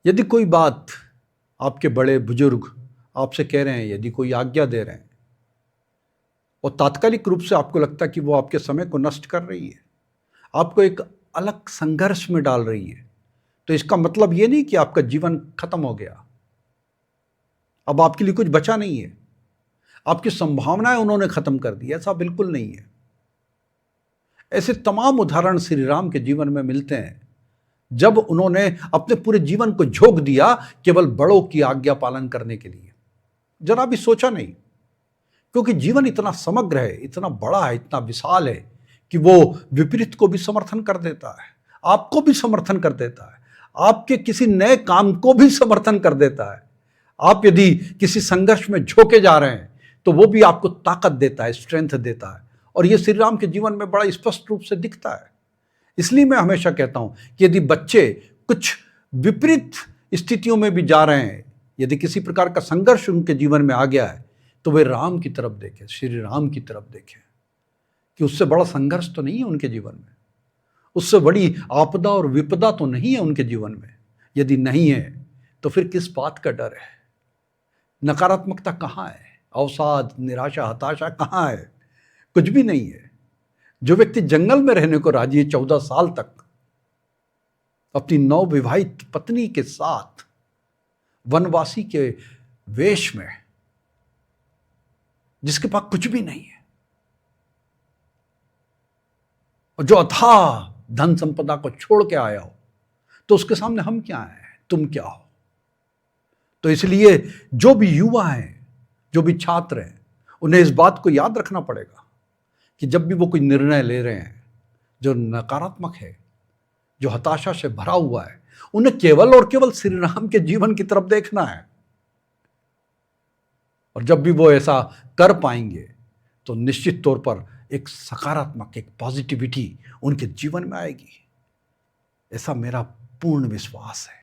यदि कोई बात आपके बड़े बुजुर्ग आपसे कह रहे हैं, यदि कोई आज्ञा दे रहे हैं और तात्कालिक रूप से आपको लगता है कि वो आपके समय को नष्ट कर रही है, आपको एक अलग संघर्ष में डाल रही है, तो इसका मतलब ये नहीं कि आपका जीवन खत्म हो गया, अब आपके लिए कुछ बचा नहीं है, आपकी संभावनाएं उन्होंने खत्म कर दी। ऐसा बिल्कुल नहीं है। ऐसे तमाम उदाहरण श्री राम के जीवन में मिलते हैं, जब उन्होंने अपने पूरे जीवन को झोंक दिया केवल बड़ों की आज्ञा पालन करने के लिए, जरा भी सोचा नहीं। क्योंकि जीवन इतना समग्र है, इतना बड़ा है, इतना विशाल है कि वो विपरीत को भी समर्थन कर देता है, आपको भी समर्थन कर देता है, आपके किसी नए काम को भी समर्थन कर देता है। आप यदि किसी संघर्ष में झोंके जा रहे हैं तो वो भी आपको ताकत देता है, स्ट्रेंथ देता है, और ये श्री राम के जीवन में बड़ा स्पष्ट रूप से दिखता है। इसलिए मैं हमेशा कहता हूं कि यदि बच्चे कुछ विपरीत स्थितियों में भी जा रहे हैं, यदि किसी प्रकार का संघर्ष उनके जीवन में आ गया है, तो वे राम की तरफ देखें, श्री राम की तरफ देखें कि उससे बड़ा संघर्ष तो नहीं है उनके जीवन में, उससे बड़ी आपदा और विपदा तो नहीं है उनके जीवन में। यदि नहीं है तो फिर किस बात का डर है? नकारात्मकता कहाँ है? अवसाद, निराशा, हताशा कहाँ है? कुछ भी नहीं है। जो व्यक्ति जंगल में रहने को राजी है 14 साल तक अपनी नवविवाहित पत्नी के साथ वनवासी के वेश में, जिसके पास कुछ भी नहीं है, और जो अथाह धन संपदा को छोड़ के आया हो, तो उसके सामने हम क्या हैं, तुम क्या हो? तो इसलिए जो भी युवा हैं, जो भी छात्र हैं, उन्हें इस बात को याद रखना पड़ेगा कि जब भी वो कोई निर्णय ले रहे हैं जो नकारात्मक है, जो हताशा से भरा हुआ है, उन्हें केवल और केवल श्री राम के जीवन की तरफ देखना है। और जब भी वो ऐसा कर पाएंगे तो निश्चित तौर पर एक सकारात्मक, एक पॉजिटिविटी उनके जीवन में आएगी। ऐसा मेरा पूर्ण विश्वास है।